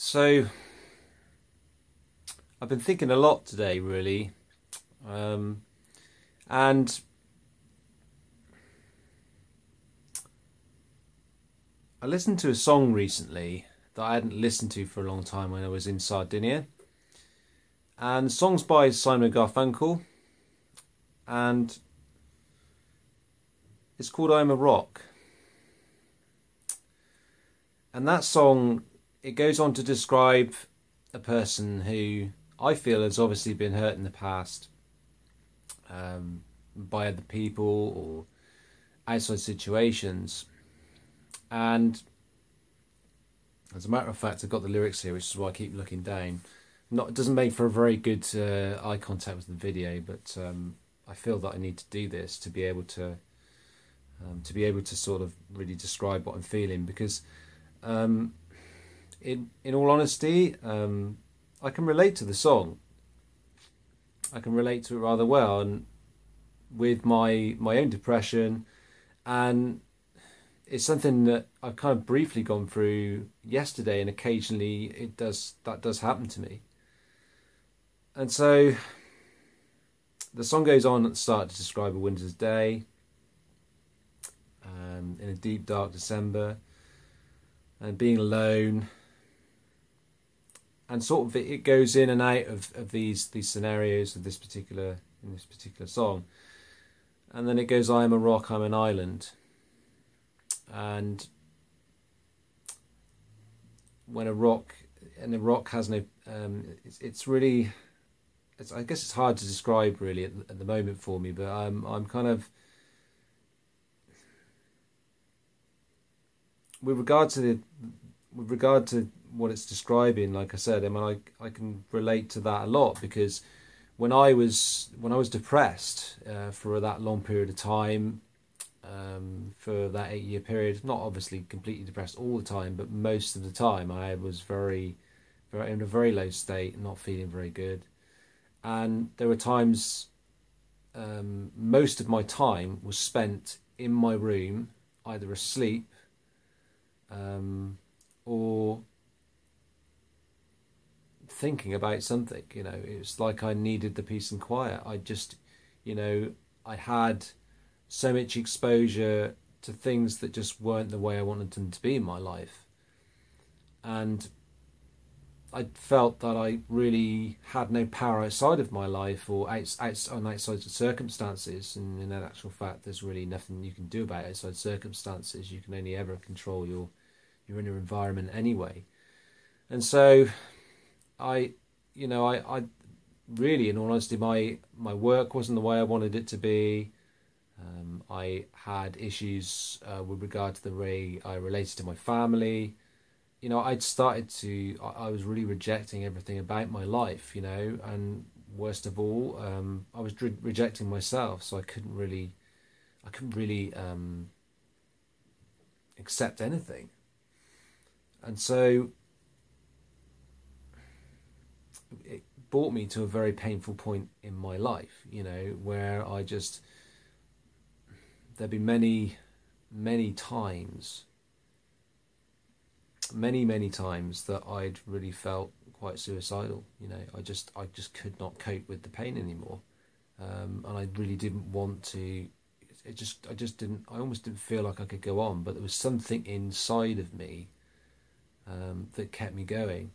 So I've been thinking a lot today, really, and I listened to a song recently that I hadn't listened to for a long time when I was in Sardinia, and the song's by Simon and Garfunkel, and it's called "I'm a Rock." And that song, it goes on to describe a person who I feel has obviously been hurt in the past by other people or outside situations. And as a matter of fact, I've got the lyrics here, which is why I keep looking down. It doesn't make for a very good eye contact with the video, but I feel that I need to do this to be able to sort of really describe what I'm feeling, because in all honesty, I can relate to the song. I can relate to it rather well, and with my own depression, and it's something that I've kind of briefly gone through yesterday, and occasionally that does happen to me. And so the song goes on at the start to describe a winter's day in a deep dark December, and being alone, and sort of it goes in and out of these scenarios of this particular song. And then it goes, "I am a rock, I'm an island." And when a rock has no it's really, I guess it's hard to describe really at the moment for me, but I'm kind of, with regard to what it's describing, like I said, I mean, I can relate to that a lot, because when I was depressed for that long period of time, for that 8-year period, not obviously completely depressed all the time, but most of the time I was in a very low state, not feeling very good. And there were times, most of my time was spent in my room, either asleep or thinking about something. It was like I needed the peace and quiet. I had so much exposure to things that just weren't the way I wanted them to be in my life, and I felt that I really had no power outside of my life, or outside of circumstances. And in actual fact, there's really nothing you can do about outside circumstances. You can only ever control your inner environment anyway. And so I really, in all honesty, my work wasn't the way I wanted it to be. I had issues with regard to the way I related to my family. I was really rejecting everything about my life, and worst of all, I was rejecting myself. So I couldn't really accept anything. And so it brought me to a very painful point in my life, where there'd be many times that I'd really felt quite suicidal. I just could not cope with the pain anymore, and I really didn't want to. I almost didn't feel like I could go on, but there was something inside of me that kept me going.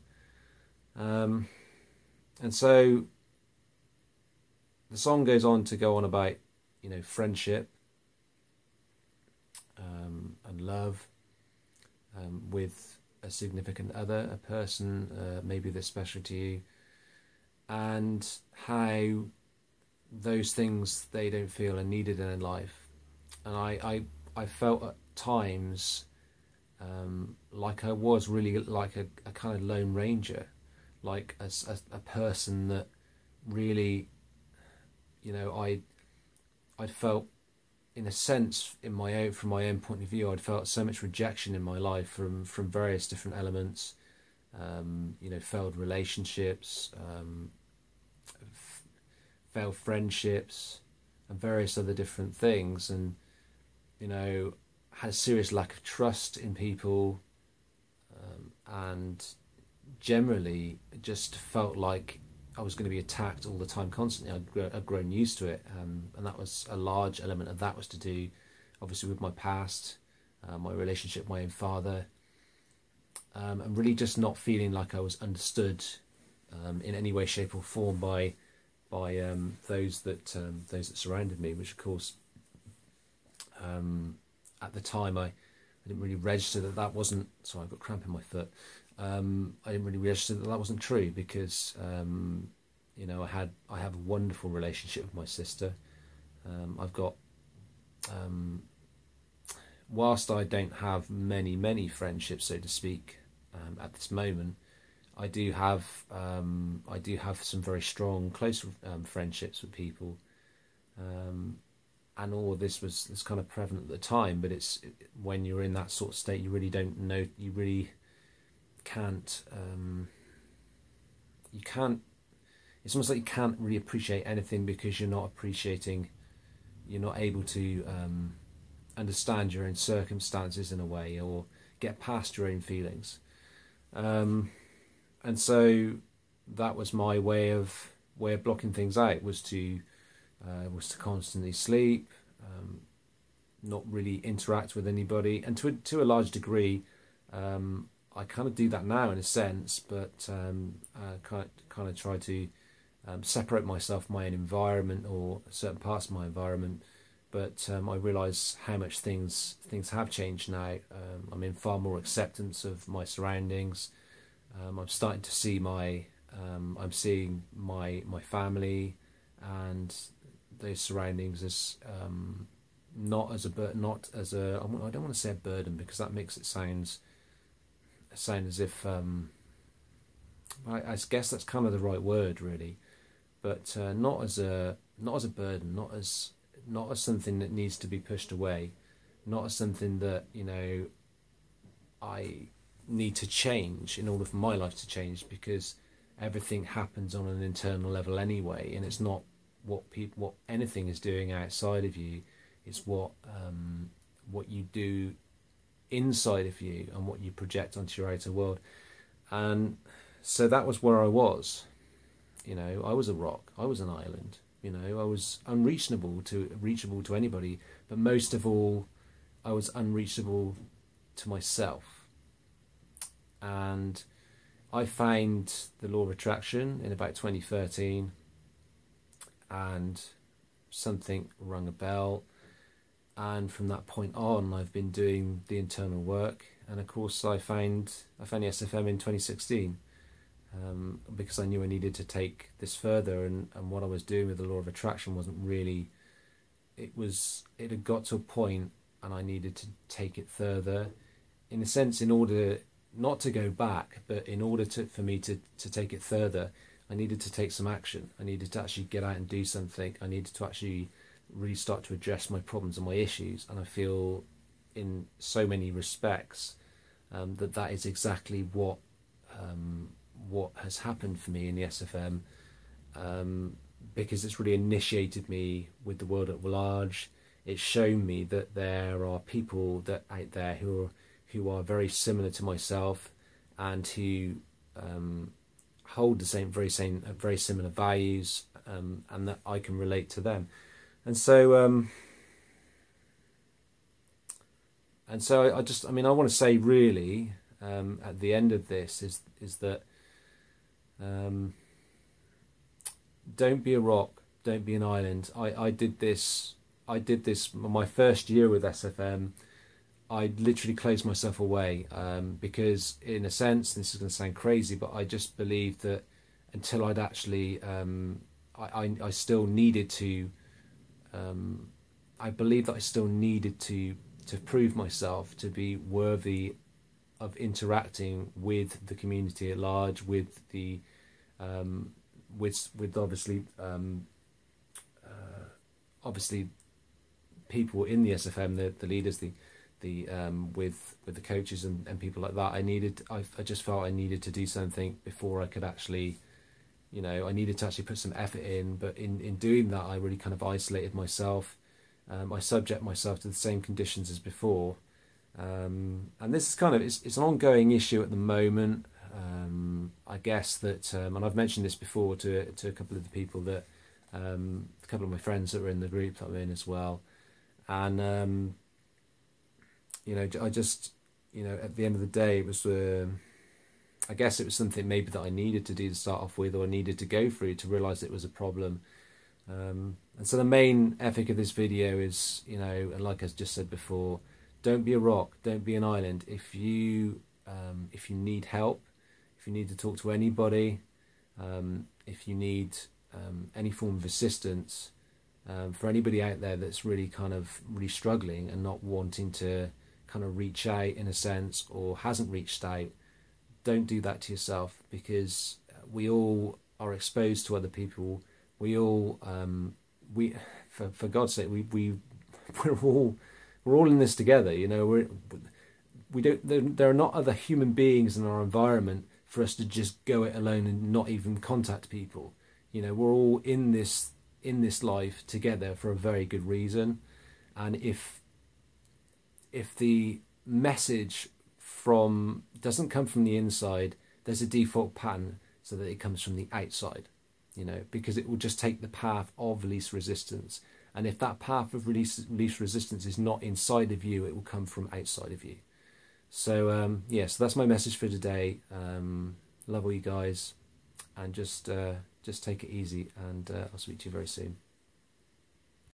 And so the song goes on to go on about, friendship and love with a significant other, a person maybe that's special to you, and how those things, they don't feel are needed in life. And I felt at times like I was really like a kind of lone ranger, like a person that really, I felt, in a sense, from my own point of view, I'd felt so much rejection in my life from various different elements, failed relationships, failed friendships, and various other different things, and had a serious lack of trust in people, and generally just felt like I was going to be attacked all the time, constantly. I'd grown used to it, and that was a large element of that was to do, obviously, with my past, my relationship with my own father, and really just not feeling like I was understood in any way, shape, or form by those that surrounded me. Which, of course, at the time, I didn't really register that wasn't. Sorry, I've got cramp in my foot. I didn't really register that wasn't true, because I have a wonderful relationship with my sister. I've got, whilst I don't have many friendships, so to speak, at this moment, I do have some very strong, close friendships with people, and all of this was kind of prevalent at the time. But when you're in that sort of state, you really don't know. You really can't. You can't. It's almost like you can't really appreciate anything, because you're not able to understand your own circumstances in a way, or get past your own feelings. And so that was my way of blocking things out, was to constantly sleep, not really interact with anybody, and to a large degree, I kind of do that now in a sense, but kind of try to separate myself from my own environment, or certain parts of my environment. But I realise how much things have changed now. I'm in far more acceptance of my surroundings. I'm starting to see I'm seeing my family and those surroundings as not as a I don't want to say a burden, because that makes it sound as if I guess that's kind of the right word, really, but not as a burden, not as something that needs to be pushed away, not as something that I need to change in order for my life to change, because everything happens on an internal level anyway, and it's not what anything is doing outside of you. It's what you do inside of you, and what you project onto your outer world. And so that was where I was. I was a rock. I was an island. I was unreachable to anybody, but most of all, I was unreachable to myself. And I found the law of attraction in about 2013, and something rung a bell. And from that point on, I've been doing the internal work. And of course, I found the SFM in 2016. Because I knew I needed to take this further, and what I was doing with the law of attraction wasn't really, it had got to a point, and I needed to take it further, in a sense, in order not to go back, but in order for me to take it further, I needed to take some action. I needed to actually get out and do something. I needed to actually really start to address my problems and my issues, and I feel in so many respects that is exactly what has happened for me in the SFM, because it's really initiated me with the world at large. It's shown me that there are people out there who are very similar to myself, and who hold very similar values, and that I can relate to them. And so I want to say, really, at the end of this is that don't be a rock, don't be an island. I did this my first year with SFM. I literally closed myself away, because in a sense, this is going to sound crazy, but I just believed that until I'd actually I still needed to I believed that I still needed to prove myself to be worthy of interacting with the community at large, with the with obviously people in the SFM, the leaders, with the coaches and people like that. I just felt I needed to do something before I could actually, I needed to actually put some effort in. But in doing that, I really kind of isolated myself. I subject myself to the same conditions as before. And this is it's an ongoing issue at the moment. I guess that, and I've mentioned this before to a couple of the people that, a couple of my friends that were in the group that I'm in as well, and you know, I just, you know, at the end of the day, it was, I guess it was something maybe that I needed to do to start off with, or needed to go through to realise it was a problem. And so the main ethic of this video is, you know, and like I just said before, don't be a rock, don't be an island. If you need help, if you need to talk to anybody, if you need any form of assistance, for anybody out there that's really really struggling and not wanting to kind of reach out in a sense, or hasn't reached out, don't do that to yourself, because we all are exposed to other people. We all, for God's sake, we're all in this together. You know, we don't. There are not other human beings in our environment for us to just go it alone and not even contact people. You know, we're all in this life together for a very good reason. And if the message doesn't come from the inside, there's a default pattern so that it comes from the outside. You know, because it will just take the path of least resistance. And if that path of least resistance is not inside of you, it will come from outside of you. So, yeah, so that's my message for today. Love all you guys, and just take it easy, and I'll speak to you very soon.